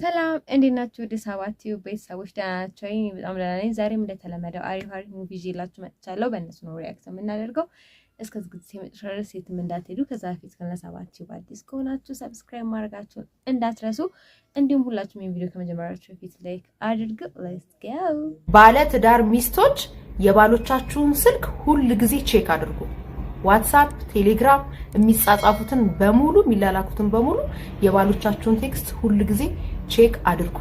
ሰላም እንዴት ናችሁ? ወደ ሰባቲው ቤተሰቦች ደህና ናቸው? በጣም ደህና ነኝ። ዛሬም እንደተለመደው አሪፍ ሙቪ ይዤላችሁ መጥቻለሁ። በእነሱ ነው ሪአክት የምናደርገው። እስከ ዝግጅት የመጨረሻ ድረስ የትም እንዳትሄዱ። ከዛ በፊት ከነሰባቲው በአዲስ ከሆናችሁ ሰብስክራይብ ማድረጋችሁን እንዳትረሱ። እንዲሁም ሁላችሁም ቪዲዮ ከመጀመራችሁ በፊት ላይክ አድርጉ። ሌትስ ጎ። ባለ ትዳር ሚስቶች የባሎቻችሁን ስልክ ሁል ጊዜ ቼክ አድርጉ። ዋትስአፕ፣ ቴሌግራም የሚጻጻፉትን በሙሉ የሚላላኩትን በሙሉ የባሎቻችሁን ቴክስት ሁል ጊዜ ቼክ አድርጉ።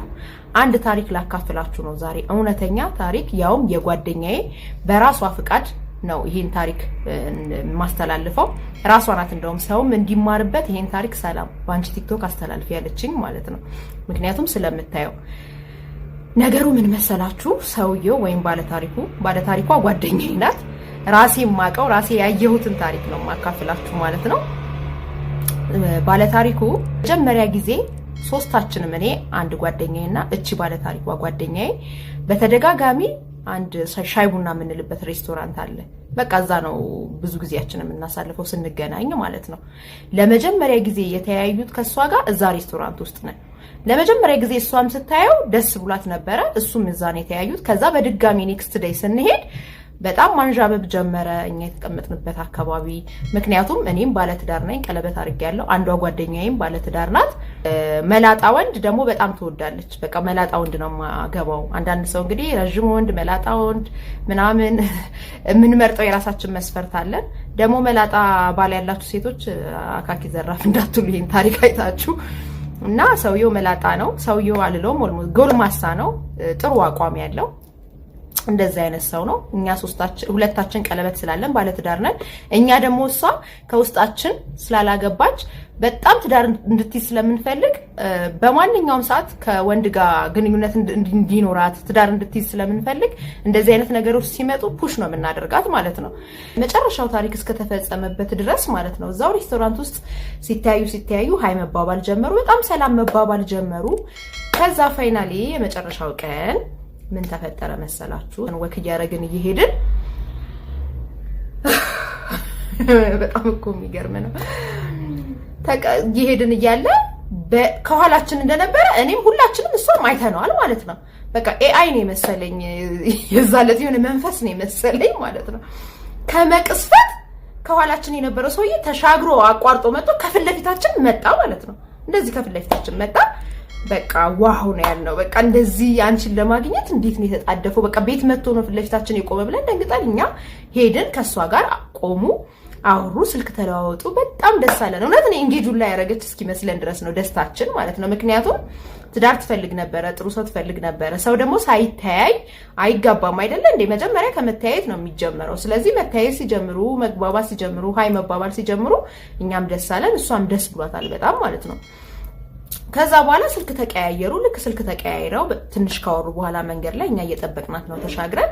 አንድ ታሪክ ላካፍላችሁ ነው ዛሬ፣ እውነተኛ ታሪክ፣ ያውም የጓደኛዬ በራሷ ፍቃድ ነው ይሄን ታሪክ ማስተላልፈው። ራሷ ናት እንደውም ሰውም እንዲማርበት ይሄን ታሪክ ሰላም ባንቺ ቲክቶክ አስተላልፊ ያለችኝ ማለት ነው። ምክንያቱም ስለምታየው ነገሩ ምን መሰላችሁ? ሰውየው ወይም ባለታሪኳ ጓደኛዬ ናት። ራሴ ማቀው ራሴ ያየሁትን ታሪክ ነው ማካፍላችሁ ማለት ነው። ባለታሪኩ መጀመሪያ ጊዜ ሶስታችንም እኔ አንድ ጓደኛዬና እቺ ባለታሪኳ ጓደኛዬ በተደጋጋሚ አንድ ሻይ ቡና የምንልበት ሬስቶራንት አለ። በቃ እዛ ነው ብዙ ጊዜያችንን የምናሳልፈው ስንገናኝ ማለት ነው። ለመጀመሪያ ጊዜ የተያዩት ከሷ ጋር እዛ ሬስቶራንት ውስጥ ነን። ለመጀመሪያ ጊዜ እሷም ስታየው ደስ ብሏት ነበረ፣ እሱም እዛ ነው የተያዩት። ከዛ በድጋሚ ኔክስት ዴይ ስንሄድ በጣም ማንዣበብ ጀመረ እኛ የተቀመጥንበት አካባቢ። ምክንያቱም እኔም ባለትዳር ነኝ፣ ቀለበት አድርጌያለሁ። አንዷ ጓደኛዬም ባለትዳር ናት። መላጣ ወንድ ደግሞ በጣም ትወዳለች። በቃ መላጣ ወንድ ነው ማገባው። አንዳንድ ሰው እንግዲህ ረጅም ወንድ፣ መላጣ ወንድ ምናምን የምንመርጠው የራሳችን መስፈርት አለን። ደግሞ መላጣ ባል ያላችሁ ሴቶች አካኪ ዘራፍ እንዳትሉ ይሄን ታሪክ አይታችሁ እና ሰውየው መላጣ ነው። ሰውየው አልለውም፣ ጎልማሳ ነው፣ ጥሩ አቋም ያለው እንደዛ አይነት ሰው ነው። እኛ ሁለታችን ቀለበት ስላለን ባለትዳር ነን። እኛ ደግሞ እሷ ከውስጣችን ስላላገባች በጣም ትዳር እንድትይዝ ስለምንፈልግ በማንኛውም ሰዓት ከወንድ ጋር ግንኙነት እንዲኖራት ትዳር እንድትይዝ ስለምንፈልግ እንደዚህ አይነት ነገሮች ሲመጡ ፑሽ ነው የምናደርጋት ማለት ነው። መጨረሻው ታሪክ እስከተፈጸመበት ድረስ ማለት ነው። እዛው ሬስቶራንት ውስጥ ሲተያዩ ሃይ መባባል ጀመሩ። በጣም ሰላም መባባል ጀመሩ። ከዛ ፋይናሊ የመጨረሻው ቀን ምን ተፈጠረ መሰላችሁ? ወክ እያደረግን እየሄድን በጣም እኮ የሚገርም ነው። እየሄድን እያለ ከኋላችን እንደነበረ እኔም ሁላችንም እሷም አይተነዋል ማለት ነው። በቃ ኤአይ ነው የመሰለኝ፣ የዛለት የሆነ መንፈስ ነው የመሰለኝ ማለት ነው። ከመቅስፈት ከኋላችን የነበረው ሰውዬ ተሻግሮ አቋርጦ መጥቶ ከፊት ለፊታችን መጣ ማለት ነው። እንደዚህ ከፊት ለፊታችን መጣ። በቃ ዋው ነው ያልነው። በቃ እንደዚህ አንቺን ለማግኘት እንዴት ነው የተጣደፈው? በቃ ቤት መጥቶ ነው ፊት ለፊታችን የቆመ ብለን ደንግጠን እኛ ሄድን። ከሷ ጋር ቆሙ፣ አውሩ፣ ስልክ ተለዋወጡ። በጣም ደስ አለን። እውነት ነው ኢንጌጁን ላይ ያደረገች እስኪመስለን ድረስ ነው ደስታችን ማለት ነው። ምክንያቱም ትዳር ትፈልግ ነበረ፣ ጥሩ ሰው ትፈልግ ነበረ። ሰው ደግሞ ሳይተያይ አይጋባም አይደለ እንዴ? መጀመሪያ ከመተያየት ነው የሚጀምረው። ስለዚህ መተያየት ሲጀምሩ፣ መግባባት ሲጀምሩ፣ ሃይ መባባል ሲጀምሩ እኛም ደስ አለን፣ እሷም ደስ ብሏታል በጣም ማለት ነው። ከዛ በኋላ ስልክ ተቀያየሩ። ልክ ስልክ ተቀያይረው ትንሽ ካወሩ በኋላ መንገድ ላይ እኛ እየጠበቅናት ነው ተሻግረን።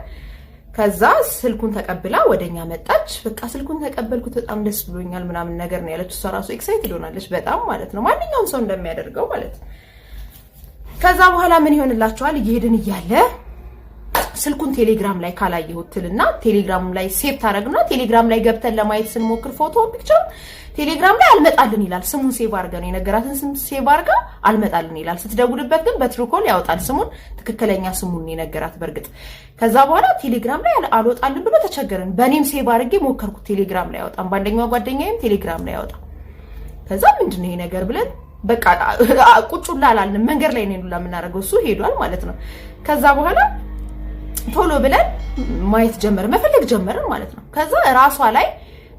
ከዛ ስልኩን ተቀብላ ወደኛ መጣች። በቃ ስልኩን ተቀበልኩት በጣም ደስ ብሎኛል ምናምን ነገር ነው ያለች። እሷ ራሱ ኤክሳይትድ ሆናለች በጣም ማለት ነው፣ ማንኛውም ሰው እንደሚያደርገው ማለት። ከዛ በኋላ ምን ይሆንላችኋል? እየሄድን እያለ ስልኩን ቴሌግራም ላይ ካላየሁት ትልና ቴሌግራም ላይ ሴቭ ታደርግና ቴሌግራም ላይ ገብተን ለማየት ስንሞክር ፎቶ ፒክቸር ቴሌግራም ላይ አልመጣልን ይላል። ስሙን ሴቭ አድርጋ ነው የነገራትን ስም ሴቭ አድርጋ አልመጣልን ይላል። ስትደውልበት ግን በትሩኮል ያወጣል ስሙን፣ ትክክለኛ ስሙን የነገራት በርግጥ። ከዛ በኋላ ቴሌግራም ላይ አልወጣልን ብሎ ተቸገረን። በኔም ሴቭ አድርጌ ሞከርኩት፣ ቴሌግራም ላይ ያወጣም፣ ባንደኛው ጓደኛዬም ቴሌግራም ላይ ያወጣ። ከዛ ምንድነው ይሄ ነገር ብለን በቃ ቁጭላ አላልን። መንገድ ላይ ነው ለምናደርገው፣ እሱ ሄዷል ማለት ነው። ከዛ በኋላ ቶሎ ብለን ማየት ጀመርን፣ መፈለግ ጀመርን ማለት ነው። ከዛ ራሷ ላይ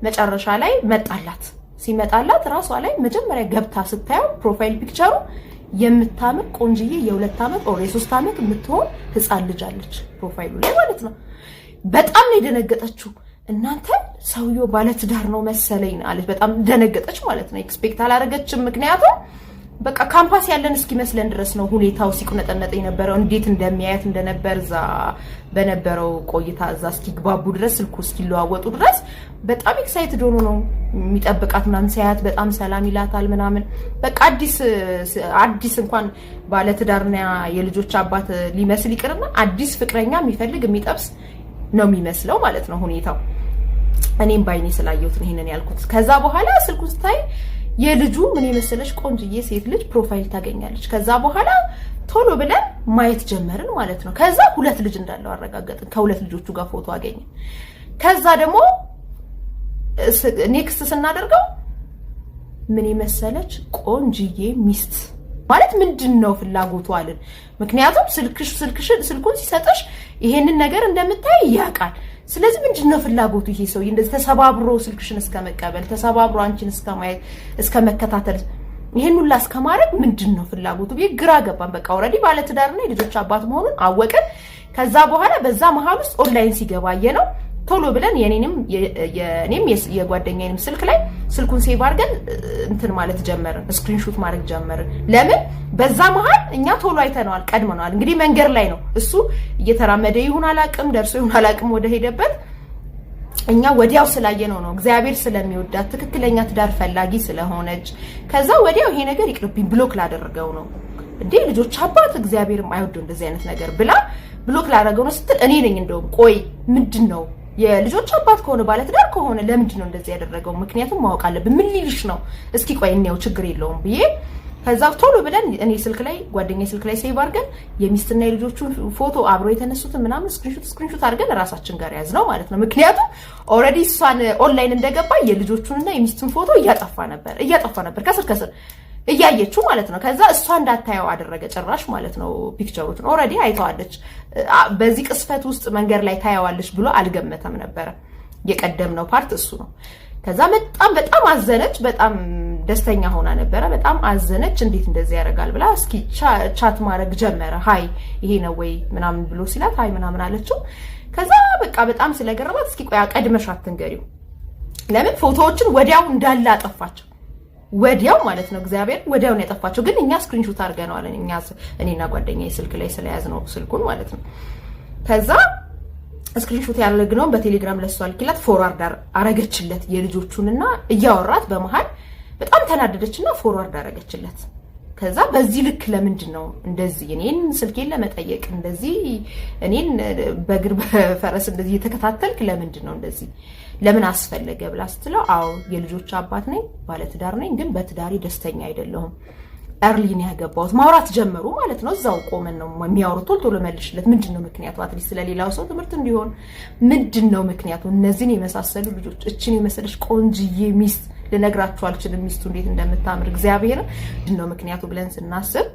መጨረሻ ላይ መጣላት። ሲመጣላት ራሷ ላይ መጀመሪያ ገብታ ስታየው ፕሮፋይል ፒክቸሩ የምታምር ቆንጅዬ የ2 ዓመት ኦር የ3 ዓመት የምትሆን ህፃን ልጅ አለች ፕሮፋይሉ ላይ ማለት ነው። በጣም ነው የደነገጠችው። እናንተ ሰውየው ባለትዳር ነው መሰለኝ አለች። በጣም ደነገጠች ማለት ነው። ኤክስፔክት አላደረገችም። ምክንያቱም በቃ ካምፓስ ያለን እስኪመስለን ድረስ ነው ሁኔታው ሲቁነጠነጥ የነበረው። እንዴት እንደሚያያት እንደነበር እዛ በነበረው ቆይታ እዛ እስኪግባቡ ድረስ ስልኩ እስኪለዋወጡ ድረስ በጣም ኤክሳይትድ ሆኖ ነው የሚጠብቃት ምናምን። ሲያያት በጣም ሰላም ይላታል ምናምን። በቃ አዲስ እንኳን ባለትዳርና የልጆች አባት ሊመስል ይቅርና አዲስ ፍቅረኛ የሚፈልግ የሚጠብስ ነው የሚመስለው ማለት ነው ሁኔታው። እኔም ባይኔ ስላየሁት ነው ይሄንን ያልኩት። ከዛ በኋላ ስልኩ ስታይ የልጁ ምን የመሰለሽ ቆንጅዬ ሴት ልጅ ፕሮፋይል ታገኛለች። ከዛ በኋላ ቶሎ ብለን ማየት ጀመርን ማለት ነው። ከዛ 2 ልጅ እንዳለው አረጋገጥን። ከ2 ልጆቹ ጋር ፎቶ አገኘን። ከዛ ደግሞ ኔክስት ስናደርገው ምን የመሰለች ቆንጅዬ ሚስት ማለት ምንድነው ፍላጎቱ አለን። ምክንያቱም ስልኩን ሲሰጥሽ ይሄንን ነገር እንደምታይ ያውቃል። ስለዚህ ምንድነው ፍላጎቱ ይሄ ሰው እንደዚህ ተሰባብሮ ስልክሽን እስከመቀበል ተሰባብሮ አንቺን እስከማየት እስከመከታተል ይሄን ሁሉ እስከማድረግ ምንድነው ፍላጎቱ? ግራ ገባን። በቃ ኦሬዲ ባለ ትዳርና የልጆች አባት መሆኑን አወቅን። ከዛ በኋላ በዛ መሃል ውስጥ ኦንላይን ሲገባየ ነው ቶሎ ብለን የኔንም የጓደኛዬንም ስልክ ላይ ስልኩን ሴቭ አድርገን እንትን ማለት ጀመርን፣ ስክሪንሾት ማድረግ ጀመርን። ለምን በዛ መሃል እኛ ቶሎ አይተነዋል፣ ቀድመናል። እንግዲህ መንገድ ላይ ነው እሱ እየተራመደ ይሁን አላቅም፣ ደርሶ ይሁን አላቅም ወደ ሄደበት እኛ ወዲያው ስላየነው ነው። እግዚአብሔር ስለሚወዳት ትክክለኛ ትዳር ፈላጊ ስለሆነች ከዛ ወዲያው ይሄ ነገር ይቅርብኝ ብሎክ ላደረገው ነው። እንዴ ልጆች አባት እግዚአብሔርም አይወደው እንደዚህ አይነት ነገር ብላ ብሎክ ላደረገው ነው ስትል እኔ ነኝ እንደውም ቆይ ምንድነው የልጆች አባት ከሆነ ባለ ትዳር ከሆነ ለምንድነው እንደዚህ ያደረገው? ምክንያቱም ማወቅ አለብን። ምን ሊልሽ ነው? እስኪ ቆይ እንየው ችግር የለውም ብዬ ከዛ ቶሎ ብለን እኔ ስልክ ላይ ጓደኛዬ ስልክ ላይ ሴቭ አድርገን የሚስትና የልጆቹን ፎቶ አብሮ የተነሱትን ምናምን ስክሪንሾት አድርገን ራሳችን ጋር ያዝነው ማለት ነው። ምክንያቱም ኦሬዲ እሷን ኦንላይን እንደገባ የልጆቹንና የሚስቱን ፎቶ እያጠፋ ነበር ከስር እያየችው ማለት ነው። ከዛ እሷ እንዳታየው አደረገ ጭራሽ ማለት ነው። ፒክቸሩን ኦሬዲ አይተዋለች። በዚህ ቅስፈት ውስጥ መንገድ ላይ ታያዋለች ብሎ አልገመተም ነበር። የቀደምነው ፓርት እሱ ነው። ከዛ በጣም አዘነች። በጣም ደስተኛ ሆና ነበረ። በጣም አዘነች። እንዴት እንደዚህ ያደርጋል ብላ እስኪ ቻት ማድረግ ጀመረ። ሃይ ይሄ ነው ወይ ምናምን ብሎ ሲላት ሃይ ምናምን አለችው። ከዛ በቃ በጣም ስለገረማት እስኪ ቆያ ቀድመሽ አትንገሪው፣ ለምን ፎቶዎችን ወዲያው እንዳለ አጠፋቸው። ወዲያው ማለት ነው እግዚአብሔር ወዲያው ነው ያጠፋቸው። ግን እኛ ስክሪንሾት አድርገናል። እኔና ጓደኛዬ ስልክ ላይ ስለያዝነው ስልኩን ማለት ነው። ከዛ ስክሪንሾት ያደረግነው በቴሌግራም ለሷ ልክላት ፎርዋርድ አረገችለት የልጆቹንና እያወራት በመሃል በጣም ተናደደችና ፎርዋርድ አረገችለት። ከዛ በዚህ ልክ ለምንድን ነው እንደዚህ እኔን ስልኬን ለመጠየቅ እንደዚህ እኔን በእግር በፈረስ እንደዚህ የተከታተልክ ለምንድን ነው እንደዚህ ለምን አስፈለገ ብላ ስትለው አዎ የልጆች አባት ነኝ፣ ባለ ትዳር ነኝ፣ ግን በትዳሪ ደስተኛ አይደለሁም። እርሊ ነው ያገባሁት። ማውራት ጀመሩ ማለት ነው። እዛው ቆመን ነው የሚያወሩት። ቶሎ መልሽለት። ምንድነው ምክንያቱ? አትሊስት ስለሌላው ሰው ትምህርት እንዲሆን ምንድነው ምክንያቱ? እነዚህን የመሳሰሉ ልጆች እችን የመሰለሽ ቆንጅዬ ሚስት ልነግራችሁ አልችልም። ሚስቱ እንዴት እንደምታምር እግዚአብሔር ምንድነው ምክንያቱ ብለን ስናስብ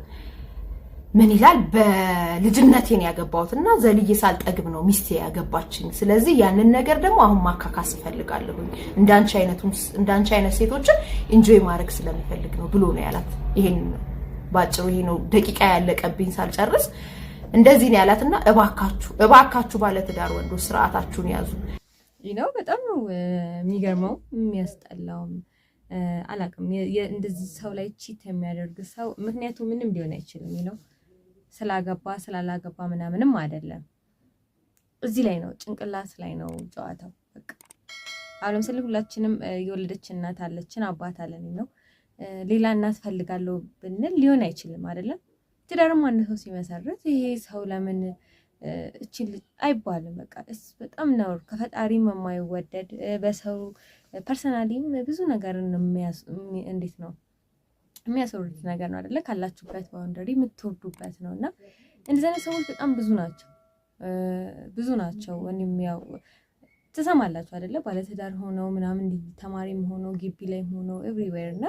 ምን ይላል? በልጅነቴን ያገባሁትና ዘልዬ ሳልጠግብ ነው ሚስቴ ያገባችኝ። ስለዚህ ያንን ነገር ደግሞ አሁን ማካካስ ፈልጋለሁ። እንዳንቺ አይነት ሴቶችን ኢንጆይ ማድረግ ስለምፈልግ ነው ብሎ ነው ያላት። ይሄን ባጭሩ ይሄ ነው ደቂቃ ያለቀብኝ ሳልጨርስ እንደዚህ ነው ያላትና እባካችሁ ባለ ትዳር ወንዶች ስርዓታችሁን ያዙ። ነው በጣም ነው የሚገርመው የሚያስጠላውም አላቅም። እንደዚህ ሰው ላይ ቺት የሚያደርግ ሰው ምክንያቱ ምንም ሊሆን አይችልም። ነው ስላገባ ስላላገባ ምናምንም አይደለም። እዚህ ላይ ነው ጭንቅላት ላይ ነው ጨዋታው። በቃ አሁን ለምሳሌ ሁላችንም የወለደች እናት አለችን፣ አባት አለን ነው ሌላ እናት ፈልጋለሁ ብንል ሊሆን አይችልም አይደለም። ትዳርም አንድ ሰው ሲመሰርት ይሄ ሰው ለምን እቺን አይባልም። በቃ በጣም ነው ከፈጣሪም የማይወደድ በሰው ፐርሰናሊም ብዙ ነገር እንዴት ነው የሚያስወርዱት ነገር ነው አይደለ? ካላችሁበት ባውንደሪ የምትወርዱበት ነውና እንደዚህ አይነት ሰዎች በጣም ብዙ ናቸው። እኔም ያው ትሰማላችሁ አይደለ? ባለትዳር ሆነው ምናምን ተማሪም ሆነው ግቢ ላይ ሆነው ኤቭሪዌር እና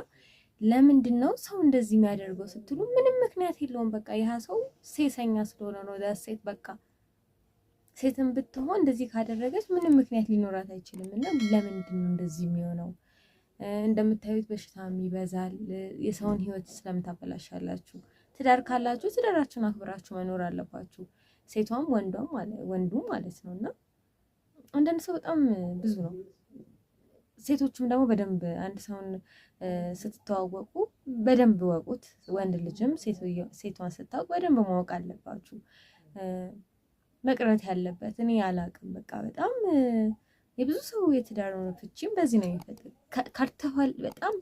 ለምንድነው ሰው እንደዚህ የሚያደርገው ስትሉ ምንም ምክንያት የለውም። በቃ ያ ሰው ሴሰኛ ስለሆነ ነው። ሴት በቃ ሴትን ብትሆን እንደዚህ ካደረገች ምንም ምክንያት ሊኖራት አይችልም። እና ለምንድን ነው እንደዚህ የሚሆነው? እንደምታዩት በሽታም ይበዛል። የሰውን ሕይወት ስለምታበላሻላችሁ ትዳር ካላችሁ ትዳራችሁን አክብራችሁ መኖር አለባችሁ። ሴቷም ወንዱም ማለት ነውና አንዳንድ ሰው በጣም ብዙ ነው። ሴቶችም ደግሞ በደንብ አንድ ሰውን ስትተዋወቁ በደንብ ወቁት። ወንድ ልጅም ሴቷን ስታውቅ በደንብ ማወቅ አለባችሁ። መቅረት ያለበት እኔ አላቅም። በቃ በጣም የብዙ ሰው የትዳር ፍቺም በዚህ ነው የሚፈጠር። ካርተፋል በጣም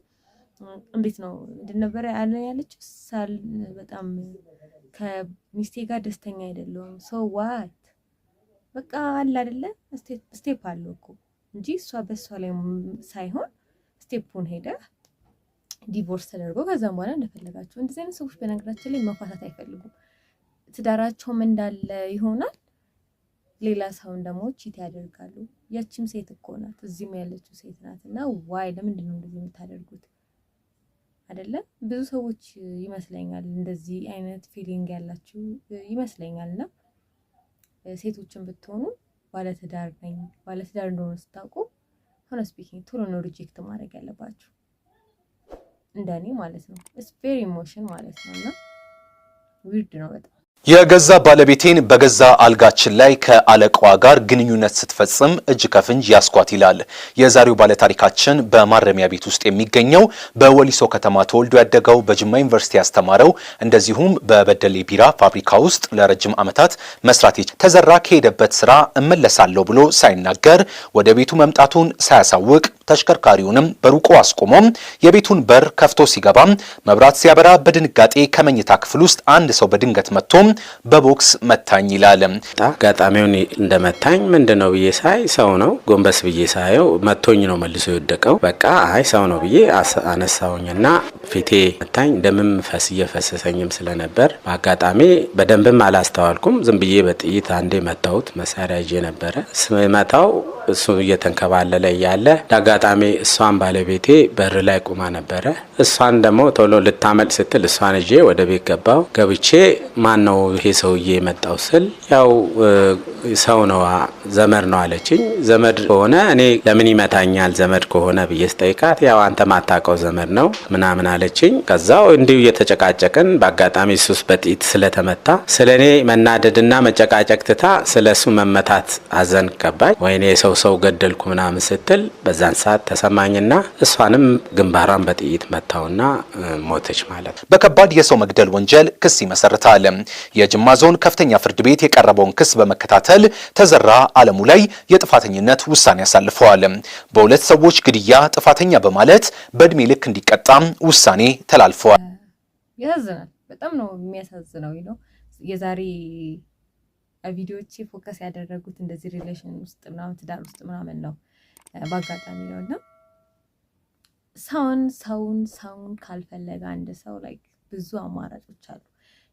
እንዴት ነው እንደነበረ ያለችው ሳል በጣም ከሚስቴ ጋር ደስተኛ አይደለሁም። ሰው ዋት በቃ አለ አይደለ ስቴፕ አለው እኮ እንጂ እሷ በሷ ላይ ሳይሆን ስቴፑን ሄደ ዲቮርስ ተደርጎ ከዛም በኋላ እንደፈለጋችሁ። እንደዚህ አይነት ሰዎች በነገራችን ላይ መፋታት አይፈልጉም። ትዳራቸውም እንዳለ ይሆናል። ሌላ ሰውን ደግሞ ቺት ያደርጋሉ። ያቺም ሴት እኮ ናት፣ እዚህም ያለችው ሴት ናት። እና ዋይ ለምንድን ነው እንደዚህ የምታደርጉት? አይደለ? ብዙ ሰዎች ይመስለኛል እንደዚህ አይነት ፊሊንግ ያላችሁ ይመስለኛል። እና ሴቶችን ብትሆኑ ባለትዳር ነኝ ባለትዳር እንደሆነ ስታውቁ ሆነ ስፒኪንግ ቶሎ ነው ሪጀክት ማድረግ ያለባችሁ፣ እንደኔ ማለት ነው። ኢትስ ቬሪ ኢሞሽን ማለት ነው። እና ዊርድ ነው በጣም። የገዛ ባለቤቴን በገዛ አልጋችን ላይ ከአለቃዋ ጋር ግንኙነት ስትፈጽም እጅ ከፍንጅ ያስኳት ይላል የዛሬው ባለታሪካችን። በማረሚያ ቤት ውስጥ የሚገኘው በወሊሶ ከተማ ተወልዶ ያደገው በጅማ ዩኒቨርሲቲ ያስተማረው እንደዚሁም በበደሌ ቢራ ፋብሪካ ውስጥ ለረጅም ዓመታት መስራት ተዘራ ከሄደበት ስራ እመለሳለሁ ብሎ ሳይናገር ወደ ቤቱ መምጣቱን ሳያሳውቅ ተሽከርካሪውንም በሩቁ አስቆሞም የቤቱን በር ከፍቶ ሲገባ መብራት ሲያበራ በድንጋጤ ከመኝታ ክፍል ውስጥ አንድ ሰው በድንገት መጥቶ በቦክስ መታኝ ይላል። አጋጣሚውን እንደመታኝ ምንድነው ብዬ ሳይ ሰው ነው። ጎንበስ ብዬ ሳየው መቶኝ ነው መልሶ የወደቀው። በቃ አይ ሰው ነው ብዬ አነሳውኝና ፊቴ መታኝ። ደምም እየፈሰሰኝም ስለነበር በአጋጣሚ በደንብም አላስተዋልኩም። ዝም ብዬ በጥይት አንዴ መታሁት። መሳሪያ ይዤ ነበረ። ስመታው እሱ እየተንከባለለ እያለ አጋጣሚ እሷን ባለቤቴ በር ላይ ቁማ ነበረ። እሷን ደግሞ ቶሎ ልታመልጥ ስትል እሷን ይዤ ወደ ቤት ገባው። ገብቼ ማን ነው ይሄ ሰውዬ የመጣው ስል ያው ሰው ነው ዘመድ ነው አለችኝ። ዘመድ ከሆነ እኔ ለምን ይመታኛል ዘመድ ከሆነ ብዬ ስጠይቃት ያው አንተ ማታውቀው ዘመድ ነው ምናምን አለችኝ። ከዛው እንዲሁ እየተጨቃጨቅን በአጋጣሚ እሱስ በጥይት ስለተመታ ስለኔ መናደድና መጨቃጨቅ ትታ ስለሱ መመታት አዘን ገባኝ። ወይኔ ሰው ገደልኩ ምናምን ስትል በዛን ሰዓት ተሰማኝና እሷንም ግንባሯን በጥይት መታውና ሞተች ማለት ነው። በከባድ የሰው መግደል ወንጀል ክስ ይመሰርታል። የጅማ ዞን ከፍተኛ ፍርድ ቤት የቀረበውን ክስ በመከታተል ተዘራ አለሙ ላይ የጥፋተኝነት ውሳኔ ያሳልፈዋል። በሁለት ሰዎች ግድያ ጥፋተኛ በማለት በእድሜ ልክ እንዲቀጣ ውሳኔ ተላልፈዋል። ያሳዝናል። በጣም ነው የሚያሳዝነው። የዛሬ ቪዲዮዎች ፎከስ ያደረጉት እንደዚህ ሪሌሽን ውስጥ ምናምን ትዳር ውስጥ ምናምን ነው በአጋጣሚ ነው። እና ሰውን ካልፈለገ አንድ ሰው ላይ ብዙ አማራጮች አሉ።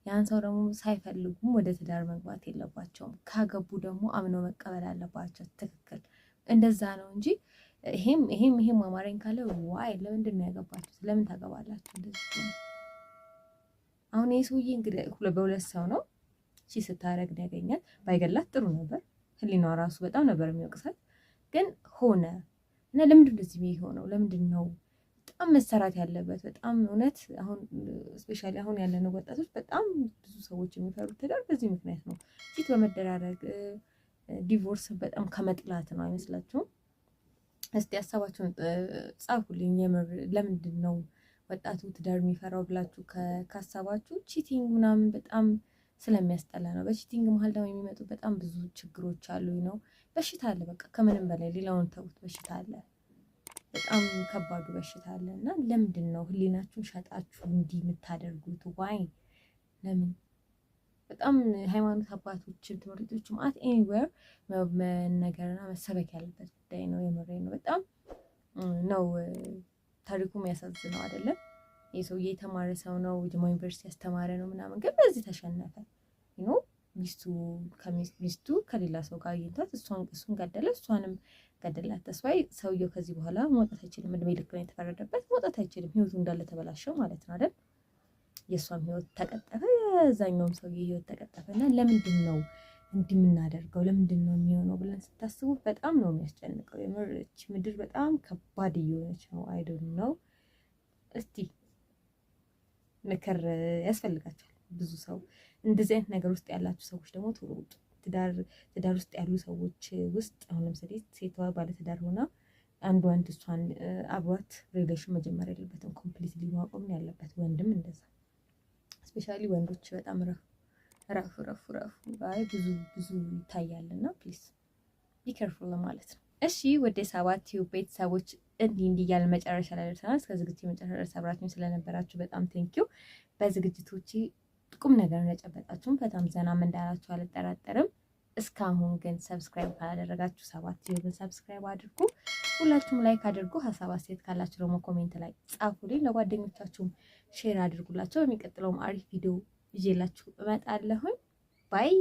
ያን ሰው ደግሞ ሳይፈልጉም ወደ ትዳር መግባት የለባቸውም። ካገቡ ደግሞ አምነው መቀበል አለባቸው። ትክክል እንደዛ ነው እንጂ ይሄም አማረኝ ካለ ዋይ ለምንድን ነው ያገባችሁት? ለምን ታገባላችሁ? እንደዚህ አሁን ይሄ ሰውዬ እንግዲህ በሁለት ሰው ነው ስታረግ ያገኛል። ባይገላት ጥሩ ነበር። ህሊናዋ ራሱ በጣም ነበር የሚወቅሳት። ግን ሆነ እና ለምንድን ነው እዚህ የሚሆነው? ለምንድን ነው በጣም መሰራት ያለበት? በጣም እውነት አሁን ስፔሻሊ አሁን ያለነው ወጣቶች በጣም ብዙ ሰዎች የሚፈሩት ትዳር በዚህ ምክንያት ነው። ፊት በመደራረግ ዲቮርስ በጣም ከመጥላት ነው አይመስላችሁም? እስቲ ሀሳባችሁን ጻፉልኝ። የምር ለምንድን ነው ወጣቱ ትዳር የሚፈራው ብላችሁ ካሳባችሁ ቺቲንግ ምናምን በጣም ስለሚያስጠላ ነው። በቺቲንግ መሀል ደግሞ የሚመጡ በጣም ብዙ ችግሮች አሉ ነው። በሽታ አለ። በቃ ከምንም በላይ ሌላውን ተውት፣ በሽታ አለ። በጣም ከባዱ በሽታ አለ። እና ለምንድን ነው ህሊናችሁን ሸጣችሁ እንዲህ የምታደርጉት? ዋይ ለምን? በጣም ሃይማኖት አባቶችን ትምህርት ቤቶችም ኤኒዌር መነገርና መሰበክ ያለበት ጉዳይ ነው። የምሬ ነው። በጣም ነው ታሪኩ የሚያሳዝነው አይደለም። የሰውዬ የተማረ ሰው ነው፣ ጅማ ዩኒቨርሲቲ ያስተማረ ነው ምናምን፣ ግን በዚህ ተሸነፈ። ሚስቱ ከሌላ ሰው ጋር አግኝቷት እሱን ገደለ፣ እሷንም ገደላት። ተስፋዬ ሰውየው ከዚህ በኋላ መውጣት አይችልም። እድሜ ልክ ነው የተፈረደበት። መውጣት አይችልም። ህይወቱ እንዳለ ተበላሸው ማለት ነው አይደል? የእሷም ህይወት ተቀጠፈ፣ የዛኛውም ሰውዬ ህይወት ተቀጠፈ። እና ለምንድን ነው እንዲህ የምናደርገው? ለምንድን ነው የሚሆነው ብለን ስታስቡ በጣም ነው የሚያስጨንቀው። የምርች ምድር በጣም ከባድ እየሆነች ነው። አይ ዶንት ኖ። እስቲ ምክር ያስፈልጋቸዋል ብዙ ሰው። እንደዚህ አይነት ነገር ውስጥ ያላችሁ ሰዎች ደግሞ ቶሎ ውጡ። ትዳር ውስጥ ያሉ ሰዎች ውስጥ አሁን ለምሳሌ ሴቷ ባለትዳር ሆና አንድ ወንድ እሷን አብሯት ሪሌሽን መጀመር የለበትም። ኮምፕሊትሊ ማቆም ያለበት። ወንድም እንደዛ። ስፔሻሊ ወንዶች በጣም ረፉ አይ ብዙ ይታያልና ፕሊዝ ቢ ኬርፉል ማለት ነው። እሺ ወደ 7 ቲዩብ ቤተሰቦች እንዲህ እያልን መጨረሻ ላይ ደርሰናል። እስከ ዝግጅት መጨረሻ አብራችሁኝ ስለነበራችሁ በጣም ቴንኪው። በዝግጅቶቼ ቁም ነገር እንደጨበጣችሁም በጣም ዘናም እንዳላችሁ አልጠራጠርም። እስካሁን ግን ሰብስክራይብ ካላደረጋችሁ 7 ቲዩብን ሰብስክራይብ አድርጉ። ሁላችሁም ላይክ አድርጉ። ሀሳብ አስተያየት ካላችሁ ደግሞ ኮሜንት ላይ ጻፉልኝ። ለጓደኞቻችሁም ሼር አድርጉላቸው። በሚቀጥለውም አሪፍ ቪዲዮ ይዤላችሁ እመጣለሁኝ። ባይ